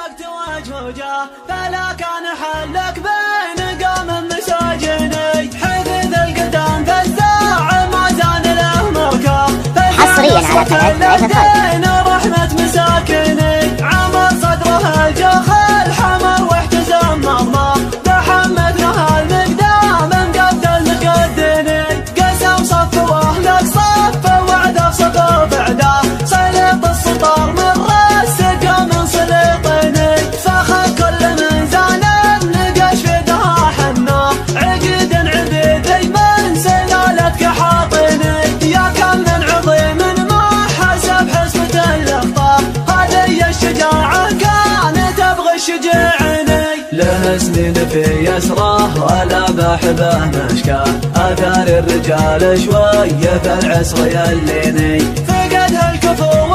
وقت وجه وجاه فلا كان حلك بين قام مساجني حدث القدام فالساعة ما زال له مركه حصريا على قناة رحمة مساكني عمر صدره الجخ الحمر واحتزم مضمه محمد له المقدام مقدل مقدني قسم صف واهلك صف وعده صف بعده سلط السطر من راسك من سلطني فخذ كل من زان نقش في دها حنه عقد عبيدي من سلالتك حاطني يا كم من عظيم ما حسب حسبة الاخطار هذه الشجاعة كانت تبغي الشجعني له سنين في يسره ولا بحبه مشكاه اثار الرجال شويه في العصر يليني فقدها الكفو